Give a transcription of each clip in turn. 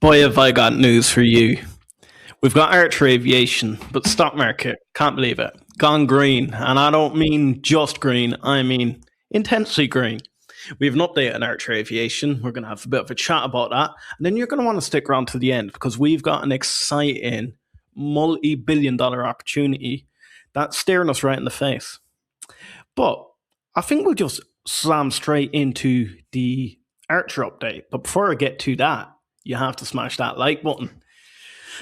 Boy, have I got news for you. We've got Archer Aviation, but stock market, can't believe it, gone green. And I don't mean just green, I mean intensely green. We have an update on Archer Aviation. We're going to have a bit of a chat about that. And then you're going to want to stick around to the end because we've got an exciting multi-billion-dollar opportunity that's staring us right in the face. But I think we'll just slam straight into the Archer update. But before I get to that, you have to smash that like button.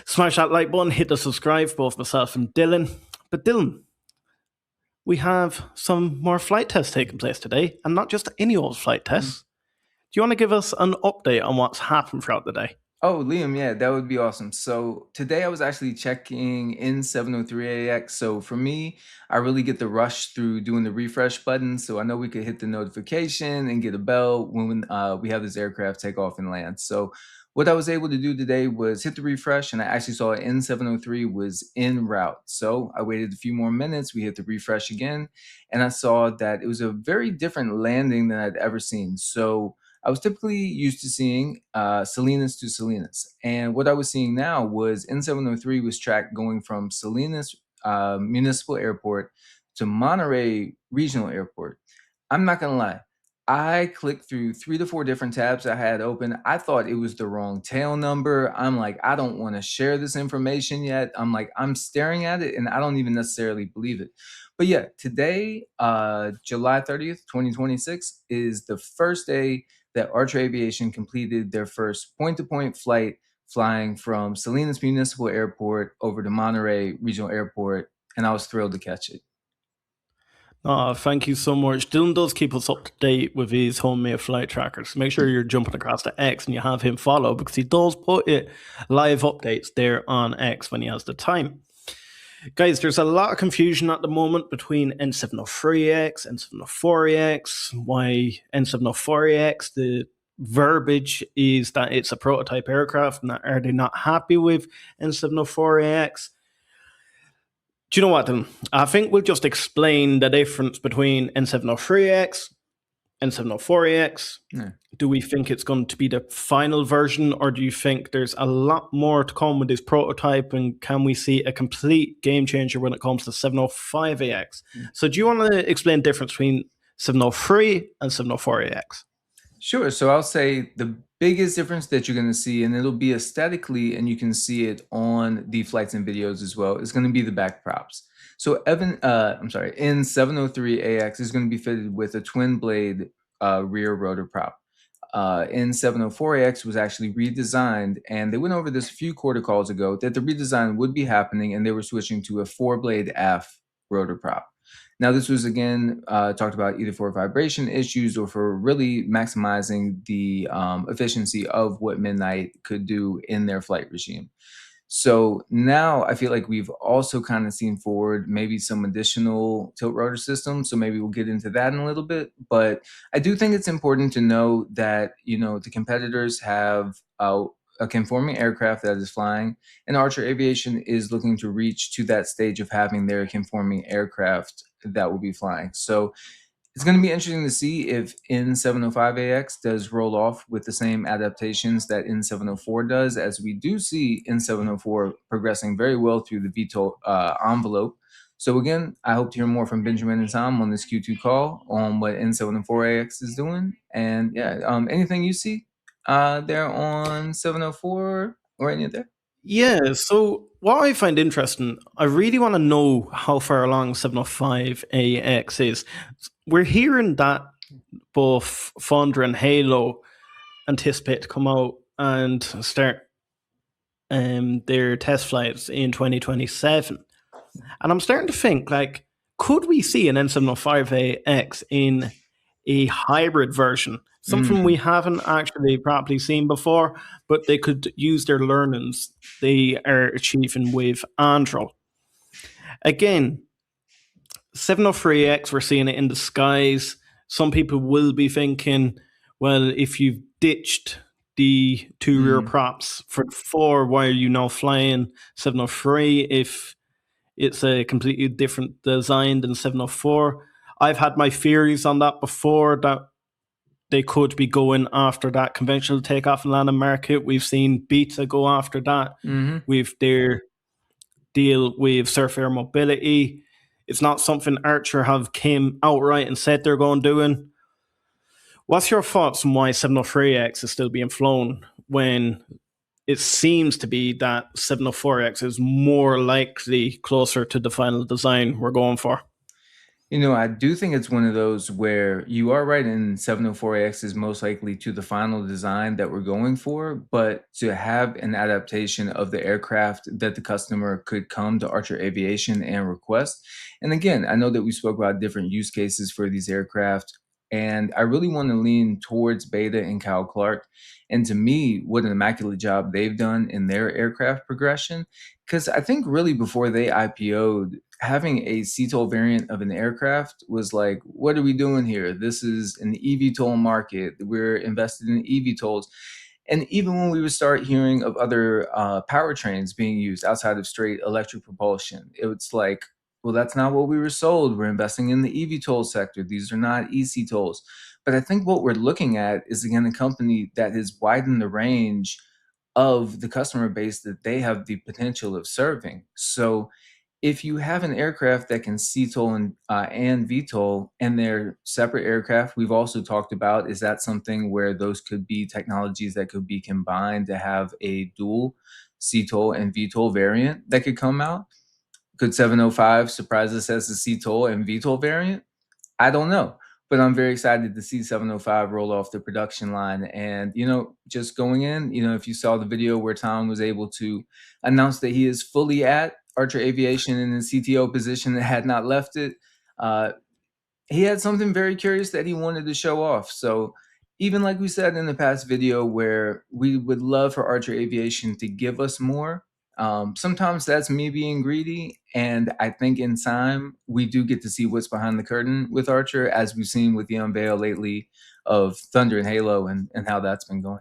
Smash that like button, hit the subscribe, both myself and Dylan. But Dylan, we have some more flight tests taking place today, and not just any old flight tests. Do you want to give us an update on what's happened throughout the day? Oh, Liam, yeah, that would be awesome. So today I was actually checking in 703AX. So for me, I really get the rush through doing the refresh button. So I know we could hit the notification and get a bell when we have this aircraft take off and land. So what I was able to do today was hit the refresh, and I actually saw N703 was en route. So I waited a few more minutes. We hit the refresh again, and I saw that it was a very different landing than I'd ever seen. So I was typically used to seeing Salinas to Salinas. And what I was seeing now was N703 was tracked going from Salinas Municipal Airport to Monterey Regional Airport. I'm not going to lie. I clicked through 3 to 4 different tabs I had open. I thought it was the wrong tail number. I'm like, I don't want to share this information yet. I'm like, I'm staring at it and I don't even necessarily believe it. But yeah, today, July 30th, 2026, is the first day that Archer Aviation completed their first point-to-point flight flying from Salinas Municipal Airport over to Monterey Regional Airport, and I was thrilled to catch it. Oh, thank you so much. Dylan does keep us up to date with his homemade flight trackers. Make sure you're jumping across to X and you have him follow because he does put it live updates there on X when he has the time. Guys, there's a lot of confusion at the moment between N703X, N704X, why N704X, the verbiage is that it's a prototype aircraft and are they not happy with N704AX? Do you know what then? I think we'll just explain the difference between N703X, N704AX. Yeah. Do we think it's going to be the final version, or do you think there's a lot more to come with this prototype, and can we see a complete game changer when it comes to 705AX? So do you want to explain the difference between 703 and 704AX? Sure. So I'll say the biggest difference that you're going to see, and it'll be aesthetically, and you can see it on the flights and videos as well, is going to be the back props. So N703AX is going to be fitted with a twin blade rear rotor prop. N704AX was actually redesigned, and they went over this a few quarter calls ago that the redesign would be happening, and they were switching to a 4-blade aft rotor prop. Now, this was again talked about either for vibration issues or for really maximizing the efficiency of what Midnight could do in their flight regime. So now I feel like we've also kind of seen forward maybe some additional tilt rotor systems. So maybe we'll get into that in a little bit. But I do think it's important to know that, the competitors have a conforming aircraft that is flying, and Archer Aviation is looking to reach to that stage of having their conforming aircraft that will be flying. So it's going to be interesting to see if N705AX does roll off with the same adaptations that N704 does, as we do see N704 progressing very well through the VTOL envelope. So again, I hope to hear more from Benjamin and Tom on this Q2 call on what N704AX is doing. And yeah, anything you see there on 704 or any of there? Yeah, so what I find interesting, I really want to know how far along 705AX is. We're hearing that both Fondra and Halo anticipate to come out and start their test flights in 2027. And I'm starting to think, like, could we see an N705AX in a hybrid version? Something we haven't actually properly seen before, but they could use their learnings they are achieving with Andro. Again, 703X, we're seeing it in the skies. Some people will be thinking, well, if you've ditched the two rear props for the 4, why are you now flying 703 if it's a completely different design than 704? I've had my theories on that before, that they could be going after that conventional takeoff and landing market. We've seen Beta go after that. Mm-hmm. With their deal with Surf Air Mobility. It's not something Archer have came outright and said they're going doing. What's your thoughts on why 703X is still being flown when it seems to be that 704X is more likely closer to the final design we're going for? I do think it's one of those where you are right in 704X is most likely to the final design that we're going for, but to have an adaptation of the aircraft that the customer could come to Archer Aviation and request. And again, I know that we spoke about different use cases for these aircraft, and I really want to lean towards Beta and Kyle Clark. And to me, what an immaculate job they've done in their aircraft progression. Because I think really before they IPO'd, having a CTOL variant of an aircraft was like, what are we doing here? This is an eVTOL market. We're invested in eVTOLs. And even when we would start hearing of other powertrains being used outside of straight electric propulsion, it was like, well, that's not what we were sold. We're investing in the eVTOL sector. These are not eCTOLs. But I think what we're looking at is, again, a company that has widened the range of the customer base that they have the potential of serving. So if you have an aircraft that can CTOL and VTOL and they're separate aircraft, we've also talked about, is that something where those could be technologies that could be combined to have a dual CTOL and VTOL variant that could come out? Could 705 surprise us as a CTOL and VTOL variant? I don't know, but I'm very excited to see 705 roll off the production line. And, just going in, if you saw the video where Tom was able to announce that he is fully at Archer Aviation in his CTO position and had not left it, he had something very curious that he wanted to show off. So, even like we said in the past video, where we would love for Archer Aviation to give us more, sometimes that's me being greedy. And I think in time, we do get to see what's behind the curtain with Archer, as we've seen with the unveil lately of Thunder and Halo and how that's been going.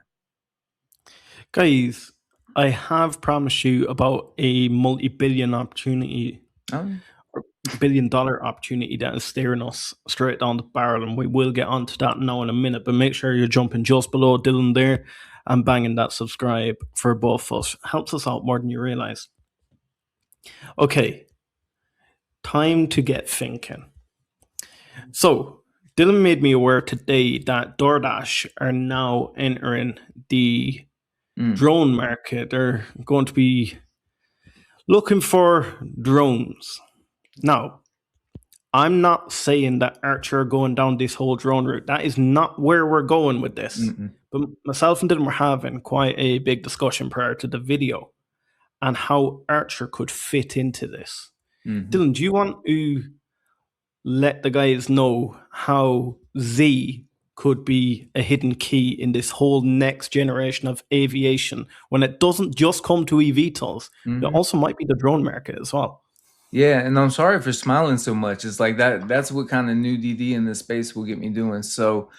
Guys, I have promised you about a multi-billion opportunity, Oh, or $1 billion opportunity that is staring us straight down the barrel, and we will get onto that now in a minute. But make sure you're jumping just below Dylan there and banging that subscribe for both of us. Helps us out more than you realize. Okay, time to get thinking. So, Dylan made me aware today that DoorDash are now entering the drone market. They're going to be looking for drones. Now, I'm not saying that Archer are going down this whole drone route. That is not where we're going with this. But myself and Dylan were having quite a big discussion prior to the video and how Archer could fit into this. Dylan, do you want to let the guys know how Z could be a hidden key in this whole next generation of aviation when it doesn't just come to eVTOLs? It also might be the drone market as well. Yeah, and I'm sorry for smiling so much. It's like that's what kind of new DD in this space will get me doing. So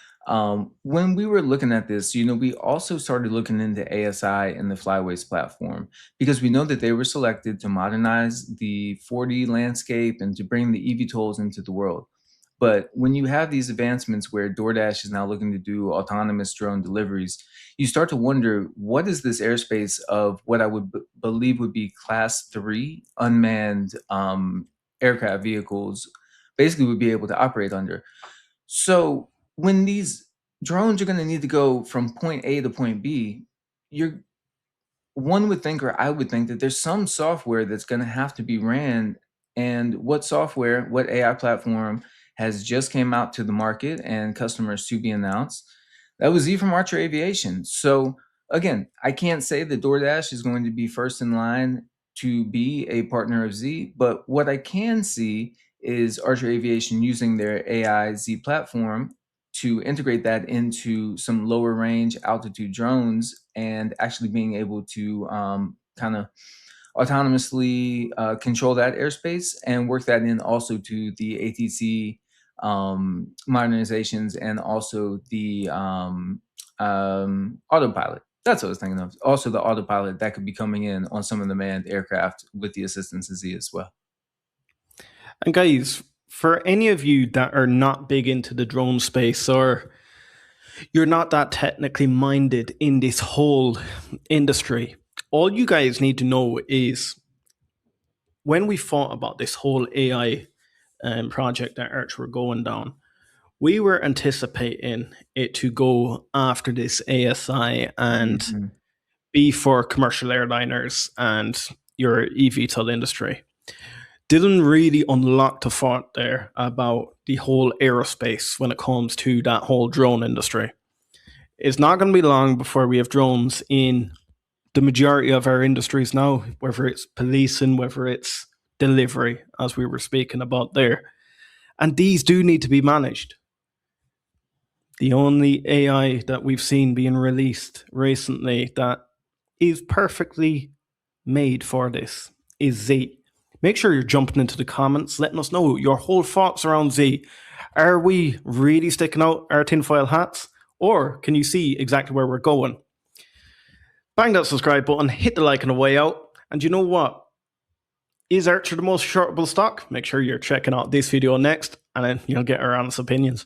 when we were looking at this, we also started looking into ASI and the Flyways platform because we know that they were selected to modernize the 4D landscape and to bring the eVTOLs into the world. But when you have these advancements where DoorDash is now looking to do autonomous drone deliveries, you start to wonder, what is this airspace of what I would believe would be class 3 unmanned aircraft vehicles basically would be able to operate under? So when these drones are going to need to go from point A to point B, one would think, or I would think, that there's some software that's going to have to be ran. And what software, what AI platform has just came out to the market and customers to be announced? That was Z from Archer Aviation. So again, I can't say that DoorDash is going to be first in line to be a partner of Z, but what I can see is Archer Aviation using their AI Z platform to integrate that into some lower range altitude drones and actually being able to kind of autonomously control that airspace and work that in also to the ATC modernizations and also the autopilot. That's what I was thinking of. Also, the autopilot that could be coming in on some of the manned aircraft with the assistance of Z as well. And guys, for any of you that are not big into the drone space, or you're not that technically minded in this whole industry. All you guys need to know is when we thought about this whole AI project that Archer were going down, we were anticipating it to go after this ASI and be for commercial airliners and your eVTOL industry. Didn't really unlock the thought there about the whole aerospace when it comes to that whole drone industry. It's not going to be long before we have drones in the majority of our industries now, whether it's policing, whether it's delivery, as we were speaking about there. And these do need to be managed. The only AI that we've seen being released recently that is perfectly made for this is Z. Make sure you're jumping into the comments, letting us know your whole thoughts around Z. Are we really sticking out our tinfoil hats? Or can you see exactly where we're going? Bang that subscribe button, hit the like on the way out. And you know what? Is Archer the most shortable stock? Make sure you're checking out this video next, and then you'll get our honest opinions.